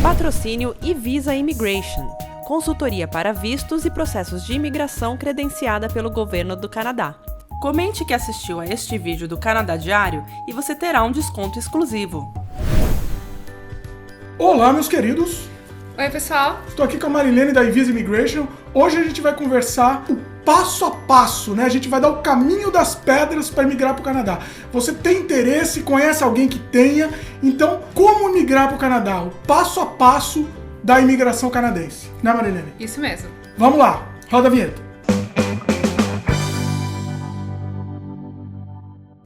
Patrocínio eVisa Immigration, consultoria para vistos e processos de imigração credenciada pelo governo do Canadá. Comente que assistiu a este vídeo do Canadá Diário e você terá um desconto exclusivo. Olá, meus queridos! Oi, pessoal! Estou aqui com a Marilene da eVisa Immigration. Hoje a gente vai conversar o passo a passo, né? A gente vai dar o caminho das pedras para migrar para o Canadá. Você tem interesse, conhece alguém que tenha? Então, como migrar para o Canadá? O passo a passo da imigração canadense. Né, Marilene? Isso mesmo. Vamos lá, roda a vinheta.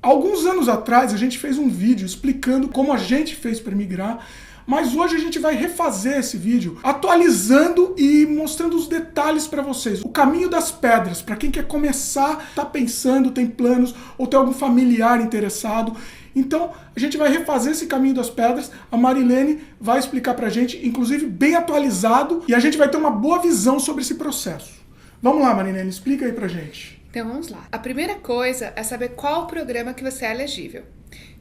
Alguns anos atrás a gente fez um vídeo explicando como a gente fez para migrar, mas hoje a gente vai refazer esse vídeo, atualizando e mostrando os detalhes para vocês. O caminho das pedras, para quem quer começar, tá pensando, tem planos, ou tem algum familiar interessado. Então, a gente vai refazer esse caminho das pedras, a Marilene vai explicar pra gente, inclusive bem atualizado, e a gente vai ter uma boa visão sobre esse processo. Vamos lá, Marilene, explica aí pra gente. Então vamos lá. A primeira coisa é saber qual o programa que você é elegível.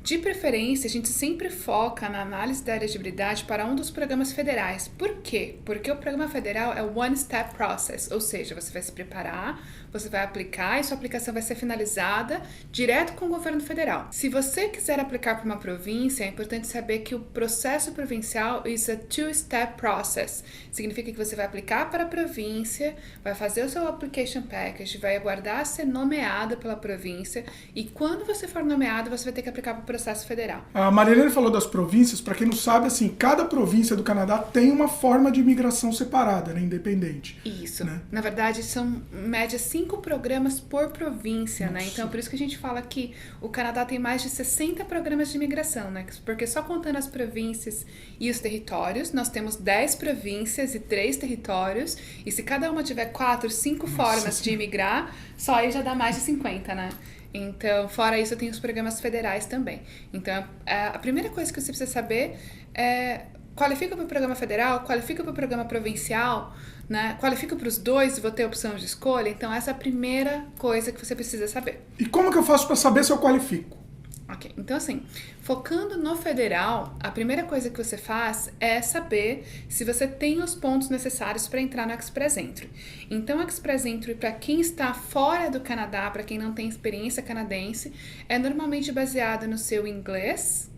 De preferência, a gente sempre foca na análise da elegibilidade para um dos programas federais. Por quê? Porque o programa federal é o One Step Process, ou seja, você vai se preparar, você vai aplicar e sua aplicação vai ser finalizada direto com o governo federal. Se você quiser aplicar para uma província, é importante saber que o processo provincial is a two-step process. Significa que você vai aplicar para a província, vai fazer o seu application package, vai aguardar ser nomeado pela província e quando você for nomeado, você vai ter que aplicar para o processo federal. A Marilene falou das províncias, para quem não sabe, assim, cada província do Canadá tem uma forma de imigração separada, né, independente. Isso. Né? Na verdade, são em média 5 programas por província, né? Então, por isso que a gente fala que o Canadá tem mais de 60 programas de imigração, né? Porque só contando as províncias e os territórios, nós temos 10 províncias e 3 territórios, e se cada uma tiver 4, 5 formas de imigrar, só aí já dá mais de 50, né? Então, fora isso, tem os programas federais também. Então, a primeira coisa que você precisa saber é qualifica para o programa federal, qualifica para o programa provincial, né? Qualifica para os dois e vou ter opção de escolha. Então, essa é a primeira coisa que você precisa saber. E como que eu faço para saber se eu qualifico? Ok, então assim, focando no federal, a primeira coisa que você faz é saber se você tem os pontos necessários para entrar no Express Entry. Então, o Express Entry, para quem está fora do Canadá, para quem não tem experiência canadense, é normalmente baseado no seu inglês,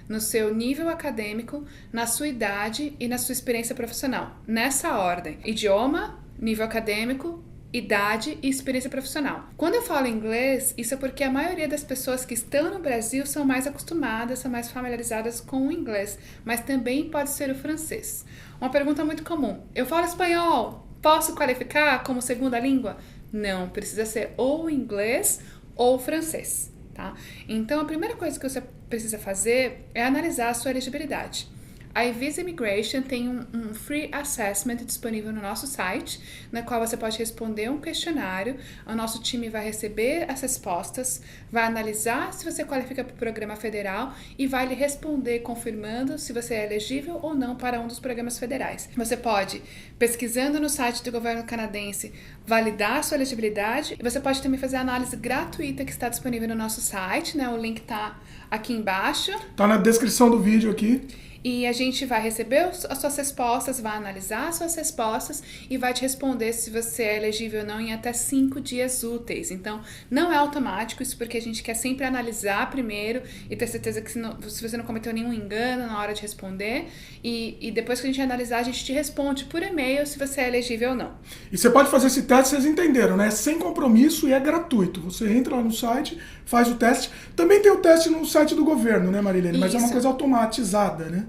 no seu nível acadêmico, na sua idade e na sua experiência profissional. Nessa ordem: idioma, nível acadêmico, idade e experiência profissional. Quando eu falo inglês, isso é porque a maioria das pessoas que estão no Brasil são mais acostumadas, são mais familiarizadas com o inglês, mas também pode ser o francês. Uma pergunta muito comum: eu falo espanhol, posso qualificar como segunda língua? Não, precisa ser ou inglês ou francês, tá? Então, a primeira coisa que você precisa fazer é analisar a sua elegibilidade. A eVisa Immigration tem um free assessment disponível no nosso site, na qual você pode responder um questionário. O nosso time vai receber as respostas, vai analisar se você qualifica para o programa federal e vai lhe responder confirmando se você é elegível ou não para um dos programas federais. Você pode, pesquisando no site do governo canadense, validar a sua elegibilidade, e você pode também fazer a análise gratuita que está disponível no nosso site, né? O link está aqui embaixo. Tá na descrição do vídeo aqui. E a gente vai receber as suas respostas, vai analisar as suas respostas e vai te responder se você é elegível ou não em até 5 dias úteis. Então, não é automático, isso porque a gente quer sempre analisar primeiro e ter certeza que se você não cometeu nenhum engano na hora de responder. E depois que a gente analisar, a gente te responde por e-mail se você é elegível ou não. E você pode fazer esse teste, vocês entenderam, né? Sem compromisso e é gratuito. Você entra lá no site, faz o teste. Também tem o teste no site do governo, né, Marilene? Mas é uma coisa automatizada, né?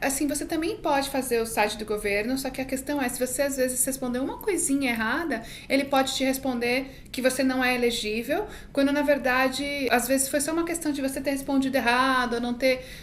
Assim, você também pode fazer o site do governo, só que a questão é, se você às vezes responder uma coisinha errada, ele pode te responder que você não é elegível, quando na verdade, às vezes foi só uma questão de você ter respondido errado, ou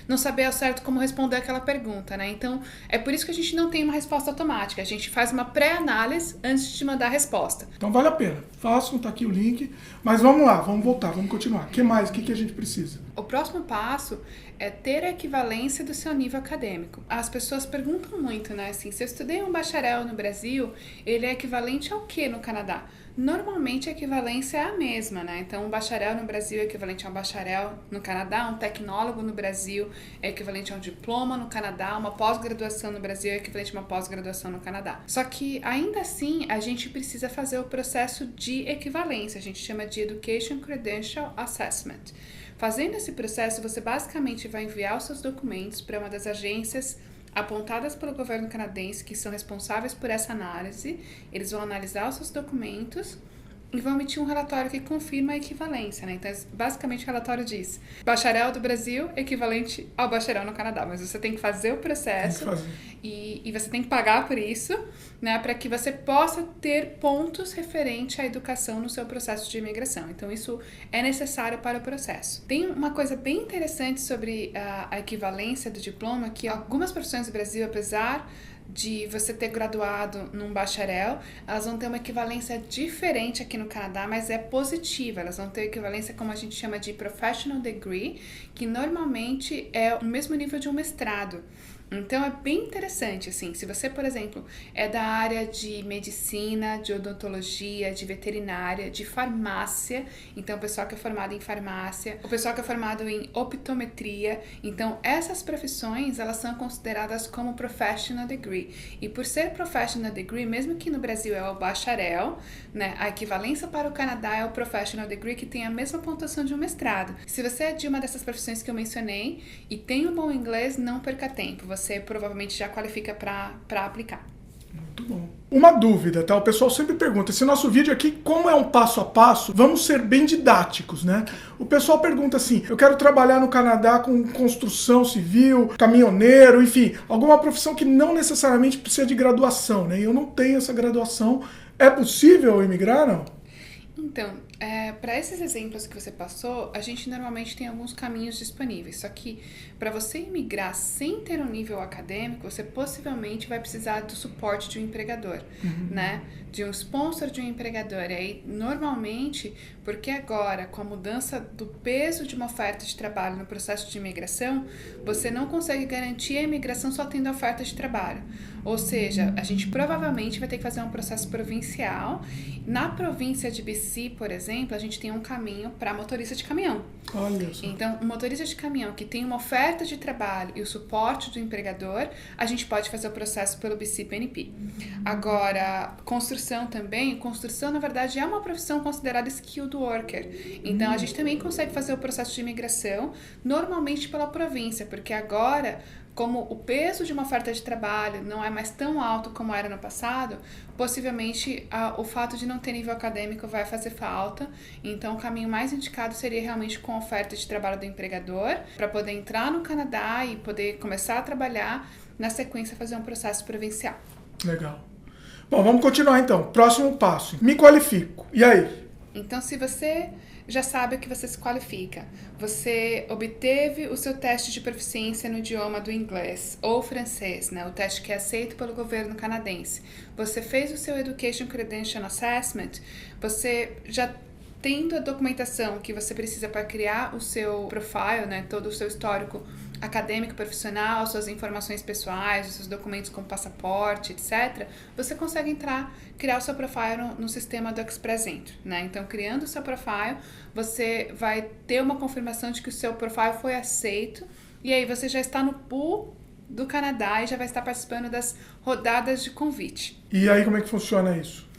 não saber ao certo como responder aquela pergunta, né? Então, é por isso que a gente não tem uma resposta automática, a gente faz uma pré-análise antes de mandar a resposta. Então vale a pena, façam, tá aqui o link, mas vamos lá, vamos voltar, vamos continuar. O que mais? O que a gente precisa? O próximo passo é ter a equivalência do seu nível acadêmico. As pessoas perguntam muito, né? Assim, se eu estudei um bacharel no Brasil, ele é equivalente ao quê no Canadá? Normalmente a equivalência é a mesma, né? Então, um bacharel no Brasil é equivalente a um bacharel no Canadá, um tecnólogo no Brasil é equivalente a um diploma no Canadá, uma pós-graduação no Brasil é equivalente a uma pós-graduação no Canadá. Só que, ainda assim, a gente precisa fazer o processo de equivalência, a gente chama de Education Credential Assessment. Fazendo esse processo, você basicamente vai enviar os seus documentos para uma das agências apontadas pelo governo canadense que são responsáveis por essa análise. Eles vão analisar os seus documentos e vão emitir um relatório que confirma a equivalência, né? Então, basicamente, o relatório diz: bacharel do Brasil equivalente ao bacharel no Canadá, mas você tem que fazer o processo e você tem que pagar por isso, né? Para que você possa ter pontos referente à educação no seu processo de imigração. Então, isso é necessário para o processo. Tem uma coisa bem interessante sobre a equivalência do diploma, que algumas profissões do Brasil, apesar de você ter graduado num bacharel, elas vão ter uma equivalência diferente aqui no Canadá, mas é positiva. Elas vão ter equivalência como a gente chama de professional degree, que normalmente é o mesmo nível de um mestrado. Então, é bem interessante, assim, se você, por exemplo, é da área de medicina, de odontologia, de veterinária, de farmácia, então o pessoal que é formado em farmácia, o pessoal que é formado em optometria, então essas profissões, elas são consideradas como professional degree. E por ser professional degree, mesmo que no Brasil é o bacharel, né, a equivalência para o Canadá é o professional degree, que tem a mesma pontuação de um mestrado. Se você é de uma dessas profissões que eu mencionei e tem um bom inglês, não perca tempo. Você provavelmente já qualifica para aplicar. Muito bom. Uma dúvida, tá? O pessoal sempre pergunta, esse nosso vídeo aqui, como é um passo a passo, vamos ser bem didáticos, né? O pessoal pergunta assim, eu quero trabalhar no Canadá com construção civil, caminhoneiro, enfim, alguma profissão que não necessariamente precisa de graduação, né? E eu não tenho essa graduação. É possível imigrar, não? Então, para esses exemplos que você passou, a gente normalmente tem alguns caminhos disponíveis, só que para você imigrar sem ter um nível acadêmico, você possivelmente vai precisar do suporte de um empregador, né? De um sponsor de um empregador. E aí, normalmente, porque agora, com a mudança do peso de uma oferta de trabalho no processo de imigração, você não consegue garantir a imigração só tendo a oferta de trabalho. Ou seja, a gente provavelmente vai ter que fazer um processo provincial. Na província de BC, por exemplo, a gente tem um caminho para motorista de caminhão. Olha só. Então, um motorista de caminhão que tem uma oferta de trabalho e o suporte do empregador, a gente pode fazer o processo pelo BC PNP. Agora, construção também. Construção, na verdade, é uma profissão considerada skilled worker. Então, a gente também consegue fazer o processo de imigração, normalmente pela província, porque agora, como o peso de uma oferta de trabalho não é mais tão alto como era no passado, possivelmente o fato de não ter nível acadêmico vai fazer falta. Então, o caminho mais indicado seria realmente com a oferta de trabalho do empregador, para poder entrar no Canadá e poder começar a trabalhar, na sequência fazer um processo provincial. Legal. Bom, vamos continuar então. Próximo passo. Me qualifico. E aí? Então, se você já sabe o que você se qualifica, você obteve o seu teste de proficiência no idioma do inglês ou francês, né, o teste que é aceito pelo governo canadense, você fez o seu Education Credential Assessment, você já tendo a documentação que você precisa para criar o seu profile, né, todo o seu histórico acadêmico, profissional, suas informações pessoais, os seus documentos como passaporte, etc., você consegue criar o seu profile no sistema do Express Entry, né? Então, criando o seu profile, você vai ter uma confirmação de que o seu profile foi aceito e aí você já está no pool do Canadá e já vai estar participando das rodadas de convite. E aí, como é que funciona isso?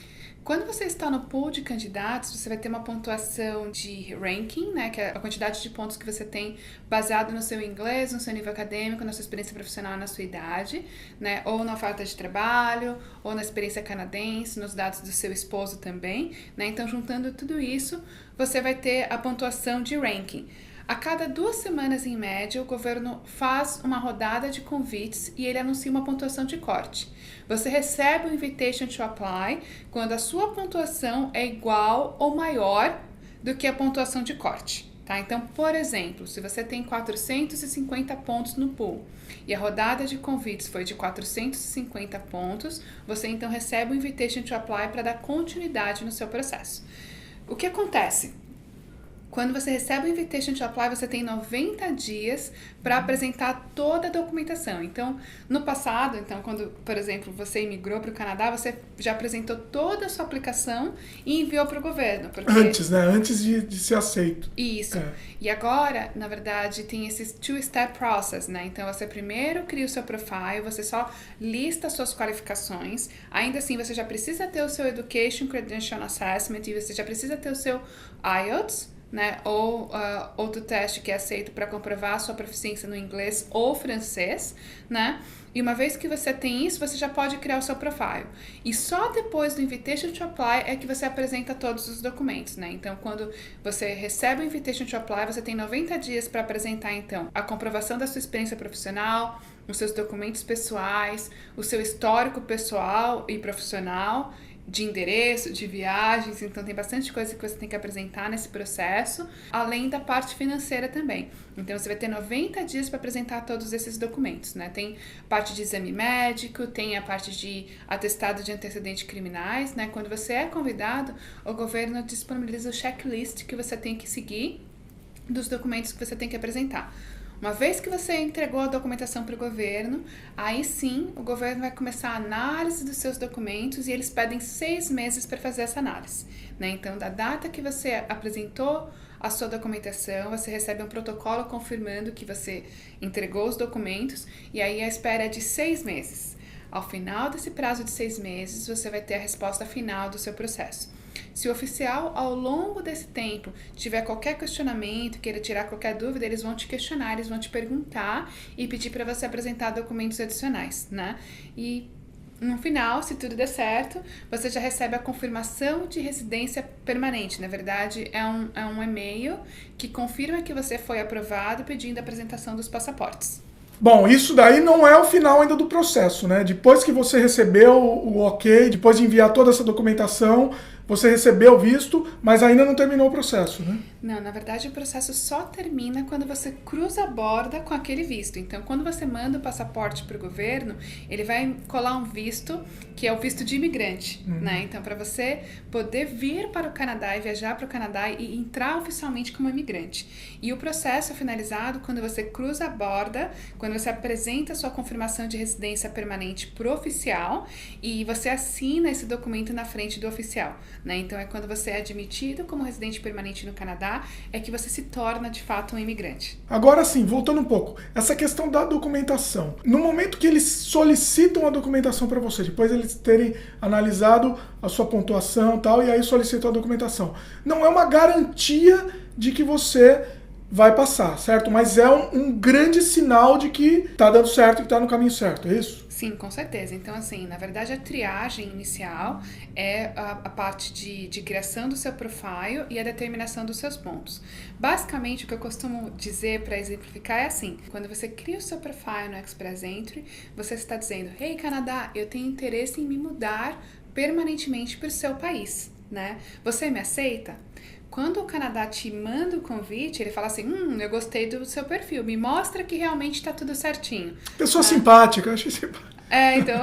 Quando você está no pool de candidatos, você vai ter uma pontuação de ranking, né, que é a quantidade de pontos que você tem baseado no seu inglês, no seu nível acadêmico, na sua experiência profissional, na sua idade, né, ou na oferta de trabalho, ou na experiência canadense, nos dados do seu esposo também, né. Então, juntando tudo isso, você vai ter a pontuação de ranking. A cada 2 semanas, em média, o governo faz uma rodada de convites e ele anuncia uma pontuação de corte. Você recebe o Invitation to Apply quando a sua pontuação é igual ou maior do que a pontuação de corte. Tá? Então, por exemplo, se você tem 450 pontos no pool e a rodada de convites foi de 450 pontos, você então recebe o Invitation to Apply para dar continuidade no seu processo. O que acontece? Quando você recebe o Invitation to Apply, você tem 90 dias para apresentar toda a documentação. Então, no passado, quando, por exemplo, você imigrou para o Canadá, você já apresentou toda a sua aplicação e enviou para o governo. Antes, né? Antes de ser aceito. Isso. E agora, na verdade, tem esse two-step process, né? Então, você primeiro cria o seu profile, você só lista as suas qualificações. Ainda assim, você já precisa ter o seu Education Credential Assessment e você já precisa ter o seu IELTS, né? Ou outro teste que é aceito para comprovar a sua proficiência no inglês ou francês, né? E uma vez que você tem isso, você já pode criar o seu profile. E só depois do Invitation to Apply é que você apresenta todos os documentos, né? Então, quando você recebe o Invitation to Apply, você tem 90 dias para apresentar, então, a comprovação da sua experiência profissional, os seus documentos pessoais, o seu histórico pessoal e profissional, de endereço, de viagens, então tem bastante coisa que você tem que apresentar nesse processo, além da parte financeira também. Então você vai ter 90 dias para apresentar todos esses documentos, né? Tem parte de exame médico, tem a parte de atestado de antecedentes criminais, né? Quando você é convidado, o governo disponibiliza o checklist que você tem que seguir dos documentos que você tem que apresentar. Uma vez que você entregou a documentação para o governo, aí sim o governo vai começar a análise dos seus documentos e eles pedem 6 meses para fazer essa análise, né? Então, da data que você apresentou a sua documentação, você recebe um protocolo confirmando que você entregou os documentos e aí a espera é de 6 meses. Ao final desse prazo de 6 meses, você vai ter a resposta final do seu processo. Se o oficial, ao longo desse tempo, tiver qualquer questionamento, queira tirar qualquer dúvida, eles vão te questionar, eles vão te perguntar e pedir para você apresentar documentos adicionais, né? E no final, se tudo der certo, você já recebe a confirmação de residência permanente. Na verdade, é um e-mail que confirma que você foi aprovado pedindo a apresentação dos passaportes. Bom, isso daí não é o final ainda do processo, né? Depois que você recebeu o ok, depois de enviar toda essa documentação, você recebeu o visto, mas ainda não terminou o processo, né? Não, na verdade o processo só termina quando você cruza a borda com aquele visto. Então, quando você manda o passaporte para o governo, ele vai colar um visto, que é o visto de imigrante, né? Então, para você poder vir para o Canadá e viajar para o Canadá e entrar oficialmente como imigrante. E o processo é finalizado quando você cruza a borda, quando você apresenta a sua confirmação de residência permanente para o oficial e você assina esse documento na frente do oficial, né? Então, é quando você é admitido como residente permanente no Canadá, é que você se torna, de fato, um imigrante. Agora sim, voltando um pouco, essa questão da documentação. No momento que eles solicitam a documentação para você, depois eles terem analisado a sua pontuação e tal, e aí solicitam a documentação, não é uma garantia de que você vai passar, certo? Mas é um grande sinal de que tá dando certo, que tá no caminho certo, é isso? Sim, com certeza. Então, assim, na verdade, a triagem inicial é a parte de criação do seu profile e a determinação dos seus pontos. Basicamente, o que eu costumo dizer para exemplificar é assim: quando você cria o seu profile no Express Entry, você está dizendo: "Hey, Canadá, eu tenho interesse em me mudar permanentemente para o seu país, né? Você me aceita?" Quando o Canadá te manda o convite, ele fala assim: eu gostei do seu perfil, me mostra que realmente está tudo certinho. Pessoa simpática, eu achei simpática. Então,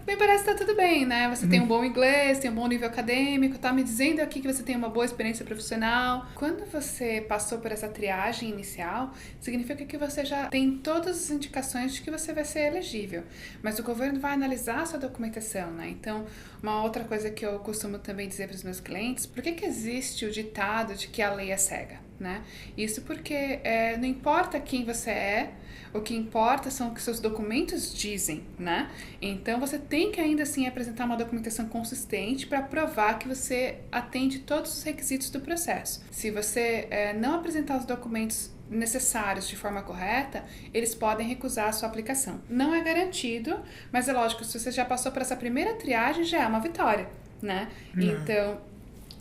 me parece que tá tudo bem, né? Você tem um bom inglês, tem um bom nível acadêmico, tá me dizendo aqui que você tem uma boa experiência profissional. Quando você passou por essa triagem inicial, significa que você já tem todas as indicações de que você vai ser elegível. Mas o governo vai analisar a sua documentação, né? Então, uma outra coisa que eu costumo também dizer para os meus clientes: por que existe o ditado de que a lei é cega, né? Isso porque não importa quem você é, o que importa são o que seus documentos dizem, né? Então, você tem que ainda assim apresentar uma documentação consistente para provar que você atende todos os requisitos do processo. Se você não apresentar os documentos necessários de forma correta, eles podem recusar a sua aplicação. Não é garantido, mas é lógico, se você já passou por essa primeira triagem, já é uma vitória, né? Então,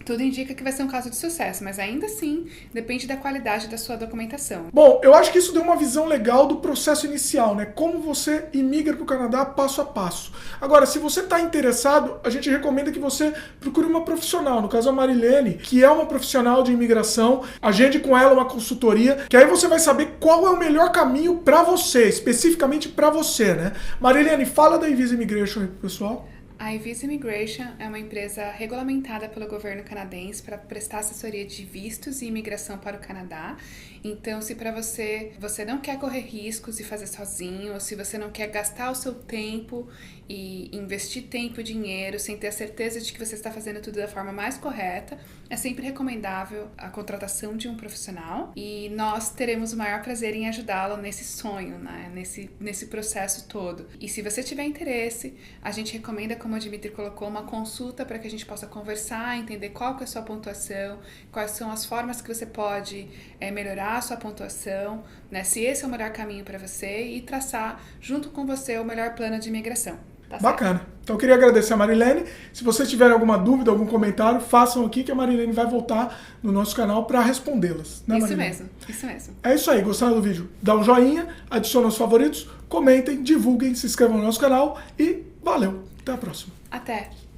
tudo indica que vai ser um caso de sucesso, mas ainda assim depende da qualidade da sua documentação. Bom, eu acho que isso deu uma visão legal do processo inicial, né? Como você imigra para o Canadá passo a passo. Agora, se você está interessado, a gente recomenda que você procure uma profissional, no caso a Marilene, que é uma profissional de imigração, agende com ela uma consultoria, que aí você vai saber qual é o melhor caminho para você, especificamente para você, né? Marilene, fala da Invisa Immigration aí pro pessoal. A Visa Immigration é uma empresa regulamentada pelo governo canadense para prestar assessoria de vistos e imigração para o Canadá. Então, se para você não quer correr riscos e fazer sozinho, ou se você não quer gastar o seu tempo e investir tempo e dinheiro sem ter a certeza de que você está fazendo tudo da forma mais correta, é sempre recomendável a contratação de um profissional e nós teremos o maior prazer em ajudá-lo nesse sonho, né? nesse processo todo. E se você tiver interesse, a gente recomenda, como o Dimitri colocou, uma consulta para que a gente possa conversar, entender qual que é a sua pontuação, quais são as formas que você pode melhorar a sua pontuação, né? Se esse é o melhor caminho para você e traçar junto com você o melhor plano de imigração. Tá Bacana. certo? Então eu queria agradecer a Marilene. Se vocês tiverem alguma dúvida, algum comentário, façam aqui que a Marilene vai voltar no nosso canal para respondê-las. Né, Isso mesmo. É isso aí. Gostaram do vídeo? Dá um joinha, adiciona os favoritos, comentem, divulguem, se inscrevam no nosso canal e valeu. Até a próxima. Até!